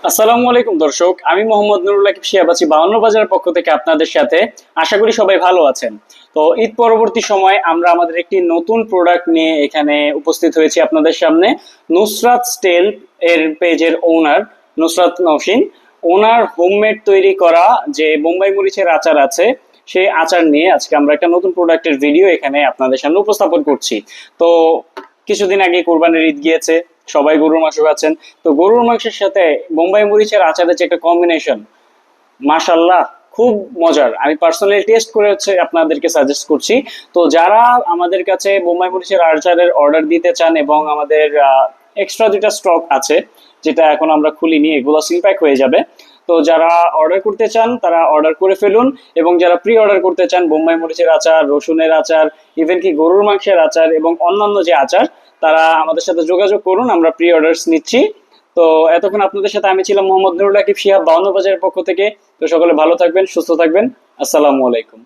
আসসালামু আলাইকুম দর্শক, আমি মোহাম্মদ নুরুল আকিব শিয়াবাচি 52 বাজারের পক্ষ থেকে আপনাদের সাথে। আশা করি সবাই ভালো আছেন। তো ঈদ পরবর্তী সময় আমরা আমাদের একটি নতুন প্রোডাক্ট নিয়ে এখানে উপস্থিত হয়েছি আপনাদের সামনে। নুসরাত স্টেল এর পেজের ওনার নুসরাত নওশিন, ওনার হোমমেড তৈরি করা যে বোম্বাই মরিচের আচার আছে, সেই আচার নিয়ে আজকে আমরা একটা নতুন প্রোডাক্টের ভিডিও এখানে আপনাদের সামনে উপস্থাপন করছি। তো কিছুদিন আগে কোরবানির ঈদ গিয়েছে, সবাই গরুর মাংস খাচ্ছেন। তো গরুর মাংসের সাথে বোম্বাই মরিচের আচারের যে একটা কম্বিনেশন, মাশাল্লাহ খুব মজার। আমি পার্সোনালি টেস্ট করে হচ্ছে আপনাদেরকে সাজেস্ট করছি। তো যারা আমাদের কাছে বোম্বাই মরিচের আচারের অর্ডার দিতে চান, এবং আমাদের এক্সট্রা দুটা স্টক আছে যেটা এখন আমরা খুলিনি, এগুলো সিল প্যাক হয়ে যাবে। তো যারা অর্ডার করতে চান তারা অর্ডার করে ফেলুন, এবং যারা প্রি অর্ডার করতে চান বোম্বাই মরিচের আচার, রসুনের আচার, ইভেন কি গরুর মাংসের আচার এবং অন্যান্য যে আচার, তারা আমাদের সাথে যোগাযোগ করুন, আমরা প্রি অর্ডারস নিচ্ছি। তো এতক্ষণ আপনাদের সাথে আমি ছিলাম মোহাম্মদ নুরুল আকিব শিহাব 52 বাজারের পক্ষ থেকে। তো সকলে ভালো থাকবেন, সুস্থ থাকবেন। আসসালামু আলাইকুম।